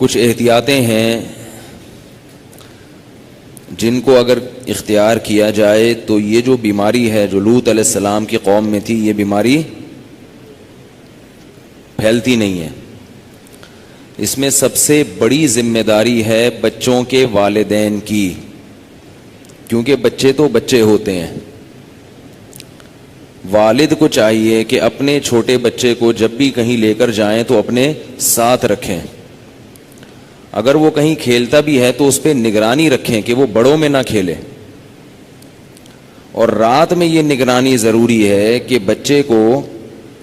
کچھ احتیاطیں ہیں جن کو اگر اختیار کیا جائے تو یہ جو بیماری ہے جو لوط علیہ السلام کی قوم میں تھی، یہ بیماری پھیلتی نہیں ہے۔ اس میں سب سے بڑی ذمہ داری ہے بچوں کے والدین کی، کیونکہ بچے تو بچے ہوتے ہیں۔ والد کو چاہیے کہ اپنے چھوٹے بچے کو جب بھی کہیں لے کر جائیں تو اپنے ساتھ رکھیں۔ اگر وہ کہیں کھیلتا بھی ہے تو اس پہ نگرانی رکھیں کہ وہ بڑوں میں نہ کھیلے۔ اور رات میں یہ نگرانی ضروری ہے کہ بچے کو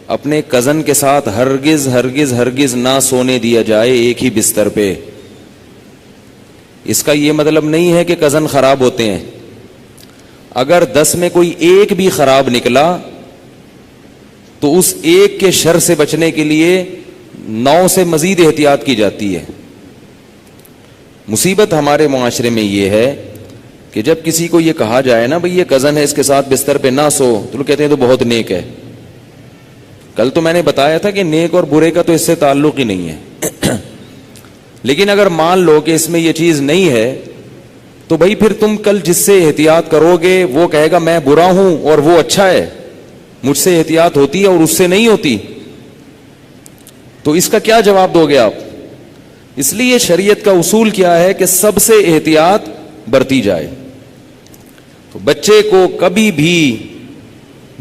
اپنے کزن کے ساتھ ہرگز ہرگز ہرگز نہ سونے دیا جائے ایک ہی بستر پہ۔ اس کا یہ مطلب نہیں ہے کہ کزن خراب ہوتے ہیں۔ اگر 10 میں کوئی ایک بھی خراب نکلا تو اس ایک کے شر سے بچنے کے لیے 9 سے مزید احتیاط کی جاتی ہے۔ مصیبت ہمارے معاشرے میں یہ ہے کہ جب کسی کو یہ کہا جائے نا بھئی یہ کزن ہے، اس کے ساتھ بستر پہ نہ سو، تو لوگ کہتے ہیں تو بہت نیک ہے۔ کل تو میں نے بتایا تھا کہ نیک اور برے کا تو اس سے تعلق ہی نہیں ہے۔ لیکن اگر مان لو کہ اس میں یہ چیز نہیں ہے تو بھائی پھر تم کل جس سے احتیاط کرو گے وہ کہے گا میں برا ہوں اور وہ اچھا ہے، مجھ سے احتیاط ہوتی ہے اور اس سے نہیں ہوتی، تو اس کا کیا جواب دو گے آپ؟ اس لیے شریعت کا اصول کیا ہے کہ سب سے احتیاط برتی جائے۔ تو بچے کو کبھی بھی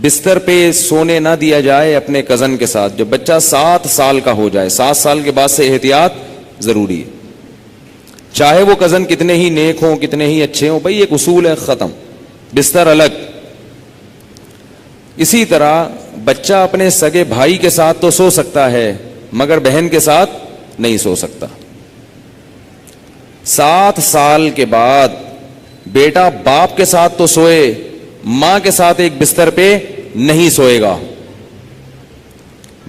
بستر پہ سونے نہ دیا جائے اپنے کزن کے ساتھ۔ جب بچہ 7 سال کا ہو جائے، 7 سال کے بعد سے احتیاط ضروری ہے، چاہے وہ کزن کتنے ہی نیک ہوں، کتنے ہی اچھے ہوں، بھائی ایک اصول ہے، ختم، بستر الگ۔ اسی طرح بچہ اپنے سگے بھائی کے ساتھ تو سو سکتا ہے مگر بہن کے ساتھ نہیں سو سکتا۔ 7 سال کے بعد بیٹا باپ کے ساتھ تو سوئے، ماں کے ساتھ ایک بستر پہ نہیں سوئے گا۔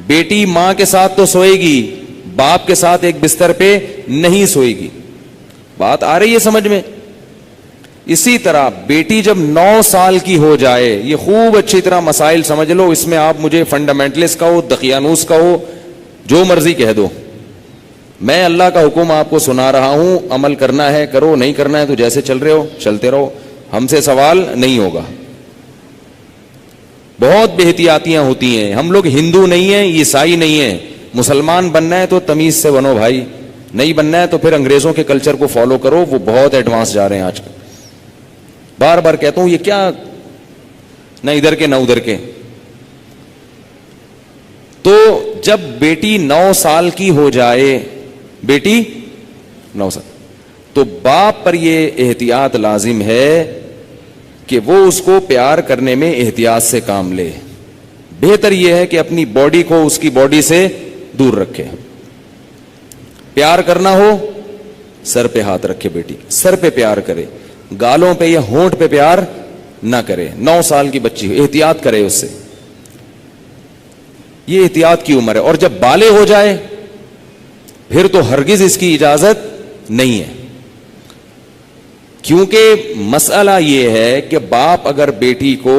بیٹی ماں کے ساتھ تو سوئے گی، باپ کے ساتھ ایک بستر پہ نہیں سوئے گی۔ بات آ رہی ہے سمجھ میں؟ اسی طرح بیٹی جب 9 سال کی ہو جائے، یہ خوب اچھی طرح مسائل سمجھ لو، اس میں آپ مجھے فنڈامنٹلسٹ کہو، دقیانوس کہو، جو مرضی کہہ دو، میں اللہ کا حکم آپ کو سنا رہا ہوں، عمل کرنا ہے کرو، نہیں کرنا ہے تو جیسے چل رہے ہو چلتے رہو، ہم سے سوال نہیں ہوگا۔ بہت بے احتیاطیاں ہوتی ہیں، ہم لوگ ہندو نہیں ہیں، عیسائی نہیں ہیں، مسلمان بننا ہے تو تمیز سے بنو بھائی، نہیں بننا ہے تو پھر انگریزوں کے کلچر کو فالو کرو، وہ بہت ایڈوانس جا رہے ہیں آج کل۔ بار بار کہتا ہوں یہ کیا، نہ ادھر کے نہ ادھر کے۔ تو جب بیٹی 9 سال کی ہو جائے، بیٹی 9 سال، تو باپ پر یہ احتیاط لازم ہے کہ وہ اس کو پیار کرنے میں احتیاط سے کام لے۔ بہتر یہ ہے کہ اپنی باڈی کو اس کی باڈی سے دور رکھے۔ پیار کرنا ہو سر پہ ہاتھ رکھے، بیٹی سر پہ پیار کرے، گالوں پہ یا ہونٹ پہ پیار نہ کرے۔ 9 سال کی بچی احتیاط کرے اس سے، یہ احتیاط کی عمر ہے۔ اور جب بالغ ہو جائے پھر تو ہرگز اس کی اجازت نہیں ہے، کیونکہ مسئلہ یہ ہے کہ باپ اگر بیٹی کو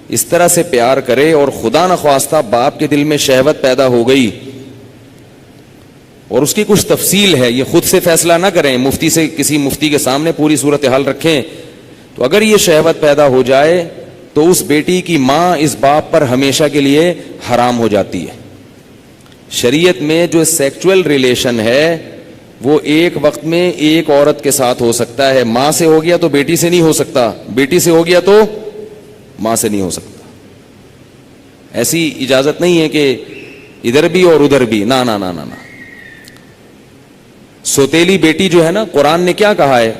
اس طرح سے پیار کرے اور خدا نخواستہ باپ کے دل میں شہوت پیدا ہو گئی، اور اس کی کچھ تفصیل ہے، یہ خود سے فیصلہ نہ کریں، مفتی سے، کسی مفتی کے سامنے پوری صورتحال رکھیں، تو اگر یہ شہوت پیدا ہو جائے تو اس بیٹی کی ماں اس باپ پر ہمیشہ کے لیے حرام ہو جاتی ہے۔ شریعت میں جو سیکچول ریلیشن ہے وہ ایک وقت میں ایک عورت کے ساتھ ہو سکتا ہے، ماں سے ہو گیا تو بیٹی سے نہیں ہو سکتا، بیٹی سے ہو گیا تو ماں سے نہیں ہو سکتا۔ ایسی اجازت نہیں ہے کہ ادھر بھی اور ادھر بھی، نہ نہ نہ نہ۔ سوتیلی بیٹی جو ہے نا، قرآن نے کیا کہا ہے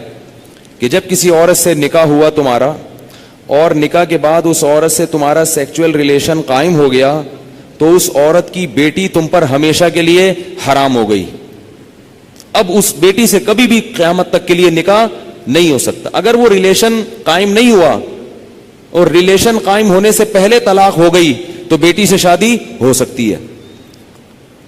کہ جب کسی عورت سے نکاح ہوا تمہارا اور نکاح کے بعد اس عورت سے تمہارا سیکچول ریلیشن قائم ہو گیا تو اس عورت کی بیٹی تم پر ہمیشہ کے لیے حرام ہو گئی۔ اب اس بیٹی سے کبھی بھی قیامت تک کے لیے نکاح نہیں ہو سکتا۔ اگر وہ ریلیشن قائم نہیں ہوا اور ریلیشن قائم ہونے سے پہلے طلاق ہو گئی تو بیٹی سے شادی ہو سکتی ہے۔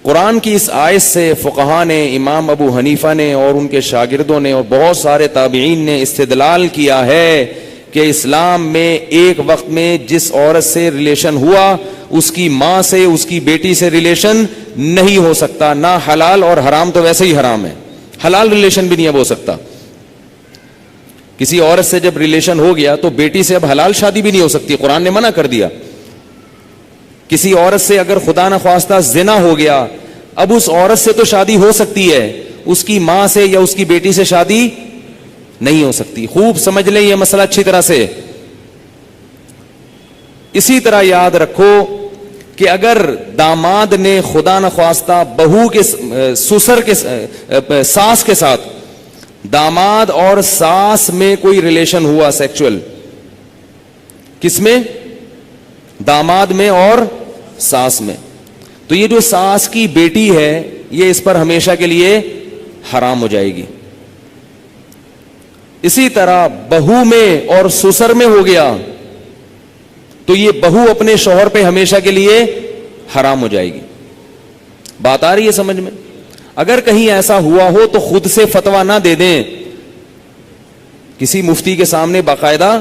قرآن کی اس آیت سے فقہا نے، امام ابو حنیفہ نے اور ان کے شاگردوں نے اور بہت سارے تابعین نے استدلال کیا ہے کہ اسلام میں ایک وقت میں جس عورت سے ریلیشن ہوا اس کی ماں سے اس کی بیٹی سے ریلیشن نہیں ہو سکتا. نہ حلال، اور حرام تو ویسے ہی حرام ہے، حلال ریلیشن بھی نہیں اب ہو سکتا. کسی عورت سے جب ریلیشن ہو گیا تو بیٹی سے اب حلال شادی بھی نہیں ہو سکتی، قرآن نے منع کر دیا. کسی عورت سے اگر خدا نہ خواستہ زنا ہو گیا، اب اس عورت سے تو شادی ہو سکتی ہے، اس کی ماں سے یا اس کی بیٹی سے شادی نہیں ہو سکتی. خوب سمجھ لیں یہ مسئلہ اچھی طرح سے. اسی طرح یاد رکھو کہ اگر داماد نے خدا نخواستہ بہو کے سسر کے ساس کے ساتھ، داماد اور ساس میں کوئی ریلیشن ہوا سیکچول، کس میں؟ داماد میں اور ساس میں، تو یہ جو ساس کی بیٹی ہے یہ اس پر ہمیشہ کے لیے حرام ہو جائے گی. اسی طرح بہو میں اور سسر میں ہو گیا تو یہ بہو اپنے شوہر پہ ہمیشہ کے لیے حرام ہو جائے گی. بات آ رہی ہے سمجھ میں؟ اگر کہیں ایسا ہوا ہو تو خود سے فتویٰ نہ دے دیں، کسی مفتی کے سامنے باقاعدہ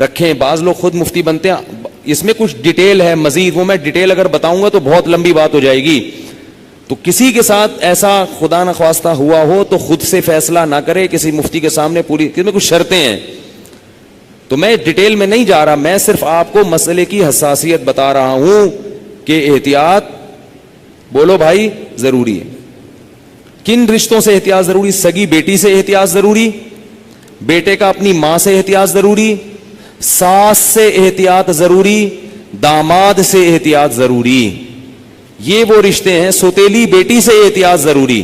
رکھیں. بعض لوگ خود مفتی بنتے ہیں، اس میں کچھ ڈیٹیل ہے مزید، وہ میں ڈیٹیل اگر بتاؤں گا تو بہت لمبی بات ہو جائے گی. تو کسی کے ساتھ ایسا خدا نخواستہ ہوا ہو تو خود سے فیصلہ نہ کرے، کسی مفتی کے سامنے پوری، اس میں کچھ شرطیں ہیں. تو میں ڈیٹیل میں نہیں جا رہا، میں صرف آپ کو مسئلے کی حساسیت بتا رہا ہوں کہ احتیاط، بولو بھائی، ضروری ہے. کن رشتوں سے احتیاط ضروری؟ سگی بیٹی سے احتیاط ضروری، بیٹے کا اپنی ماں سے احتیاط ضروری، ساس سے احتیاط ضروری، داماد سے احتیاط ضروری. یہ وہ رشتے ہیں. سوتیلی بیٹی سے احتیاط ضروری.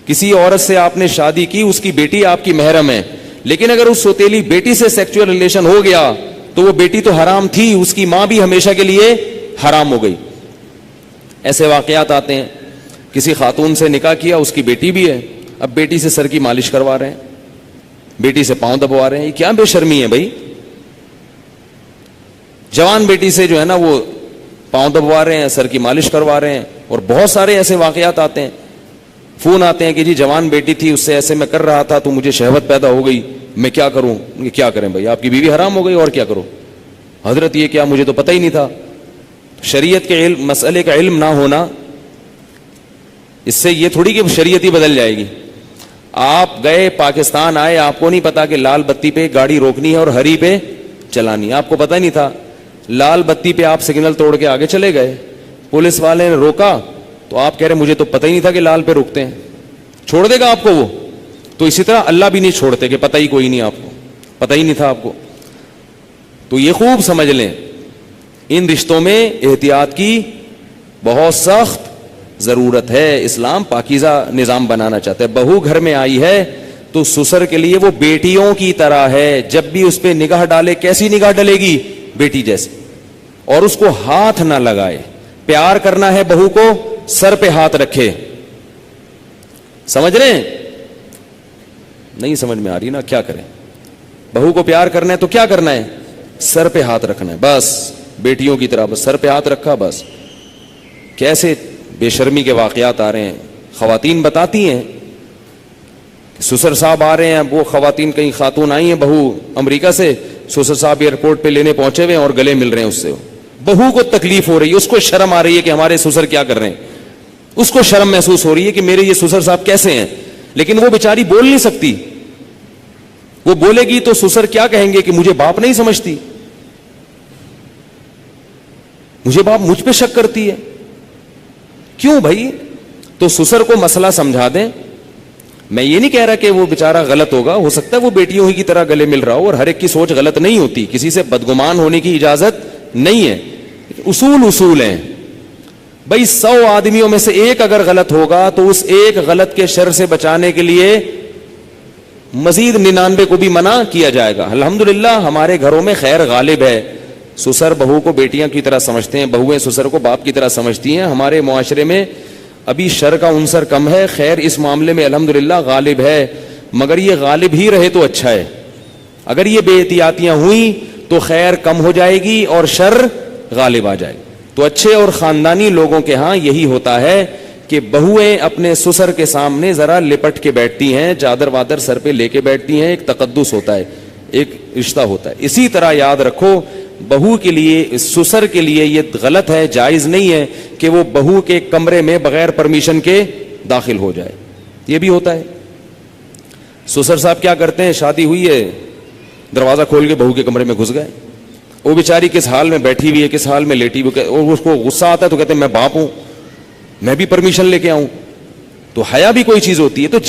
کسی عورت سے آپ نے شادی کی، اس کی بیٹی آپ کی محرم ہے، لیکن اگر اس سوتیلی بیٹی سے سیکچوئل ریلیشن ہو گیا تو وہ بیٹی تو حرام تھی، اس کی ماں بھی ہمیشہ کے لیے حرام ہو گئی. ایسے واقعات آتے ہیں. کسی خاتون سے نکاح کیا، اس کی بیٹی بھی ہے، اب بیٹی سے سر کی مالش کروا رہے ہیں، بیٹی سے پاؤں دبوا رہے ہیں. یہ کیا بے شرمی ہے بھائی؟ جوان بیٹی سے جو ہے نا وہ پاؤں دبوا رہے ہیں، سر کی مالش کروا رہے ہیں. اور بہت سارے ایسے واقعات آتے ہیں، فون آتے ہیں کہ جی جوان بیٹی تھی، اس سے ایسے میں کر رہا تھا تو مجھے شہوت پیدا ہو گئی، میں کیا کروں؟ کیا کریں بھائی، آپ کی بیوی حرام ہو گئی اور کیا کرو؟ حضرت یہ کیا، مجھے تو پتہ ہی نہیں تھا. شریعت کے علم، مسئلے کا علم نہ ہونا، اس سے یہ تھوڑی کہ شریعت ہی بدل جائے گی. آپ گئے پاکستان آئے، آپ کو نہیں پتا کہ لال بتی پہ گاڑی روکنی ہے اور ہری پہ چلانی، آپ کو پتہ نہیں تھا. لال بتی پہ آپ سگنل توڑ کے آگے چلے گئے، پولیس والے نے روکا تو آپ کہہ رہے مجھے تو پتہ ہی نہیں تھا کہ لال پہ روکتے ہیں. چھوڑ دے گا آپ کو وہ؟ تو اسی طرح اللہ بھی نہیں چھوڑتے کہ پتہ ہی کوئی نہیں، آپ کو پتہ ہی نہیں تھا آپ کو. تو یہ خوب سمجھ لیں، ان رشتوں میں احتیاط کی بہت سخت ضرورت ہے. اسلام پاکیزہ نظام بنانا چاہتا ہے. بہو گھر میں آئی ہے تو سسر کے لیے وہ بیٹیوں کی طرح ہے. جب بھی اس پہ نگاہ ڈالے، کیسی نگاہ ڈلے گی؟ بیٹی جیسی. اور اس کو ہاتھ نہ لگائے. پیار کرنا ہے بہو کو، سر پہ ہاتھ رکھے. سمجھ رہے ہیں؟ نہیں سمجھ میں آ رہی نا؟ کیا کریں؟ بہو کو پیار کرنا ہے تو کیا کرنا ہے؟ سر پہ ہاتھ رکھنا ہے بس. بیٹیوں کی طرح بس سر پہ ہاتھ رکھا بس. کیسے بے شرمی کے واقعات آ رہے ہیں. خواتین بتاتی ہیں، سسر صاحب آ رہے ہیں، وہ خواتین، کئی خاتون آئی ہیں بہو امریکہ سے، سسر صاحب ایئرپورٹ پہ لینے پہنچے ہوئے ہیں اور گلے مل رہے ہیں اس سے. بہو کو تکلیف ہو رہی ہے، اس کو شرم آ رہی ہے کہ ہمارے سسر کیا کر رہے ہیں، اس کو شرم محسوس ہو رہی ہے کہ میرے یہ سسر صاحب کیسے ہیں. لیکن وہ بیچاری بول نہیں سکتی. وہ بولے گی تو سسر کیا کہیں گے کہ مجھے باپ نہیں سمجھتی، مجھے باپ مجھ پہ شک کرتی ہے. کیوں بھائی؟ تو سسر کو مسئلہ سمجھا دیں. میں یہ نہیں کہہ رہا کہ وہ بیچارہ غلط ہوگا، ہو سکتا ہے وہ بیٹیوں ہی کی طرح گلے مل رہا ہو، اور ہر ایک کی سوچ غلط نہیں ہوتی، کسی سے بدگمان ہونے کی اجازت نہیں ہے. اصول ہیں بھائی. 100 آدمیوں میں سے ایک اگر غلط ہوگا تو اس ایک غلط کے شر سے بچانے کے لیے مزید 99 کو بھی منع کیا جائے گا. الحمدللہ ہمارے گھروں میں خیر غالب ہے. سسر بہو کو بیٹیاں کی طرح سمجھتے ہیں، بہویں سسر کو باپ کی طرح سمجھتی ہیں. ہمارے معاشرے میں ابھی شر کا عنصر کم ہے، خیر اس معاملے میں الحمدللہ غالب ہے. مگر یہ غالب ہی رہے تو اچھا ہے. اگر یہ بے احتیاطیاں ہوئیں تو خیر کم ہو جائے گی اور شر غالب آ جائے گی. تو اچھے اور خاندانی لوگوں کے ہاں یہی ہوتا ہے کہ بہویں اپنے سسر کے سامنے ذرا لپٹ کے بیٹھتی ہیں، چادر وادر سر پہ لے کے بیٹھتی ہیں. ایک تقدس ہوتا ہے، ایک رشتہ ہوتا ہے. اسی طرح یاد رکھو بہو کے لیے, سسر کے لیے یہ غلط ہے, جائز نہیں ہے کہ وہ بہو کے کمرے میں بغیر پرمیشن کے داخل ہو جائے. یہ بھی ہوتا ہے. سسر صاحب کیا کرتے ہیں, شادی ہوئی ہے, دروازہ کھول کے بہو کے کمرے میں گھس گئے, وہ بیچاری کس حال میں بیٹھی ہوئی ہے, کس حال میں لیٹی ہوئی, اور اس کو غصہ آتا ہے تو کہتے ہیں میں باپ ہوں, میں بھی پرمیشن لے کے آؤں. تو حیا بھی کوئی چیز ہوتی ہے. تو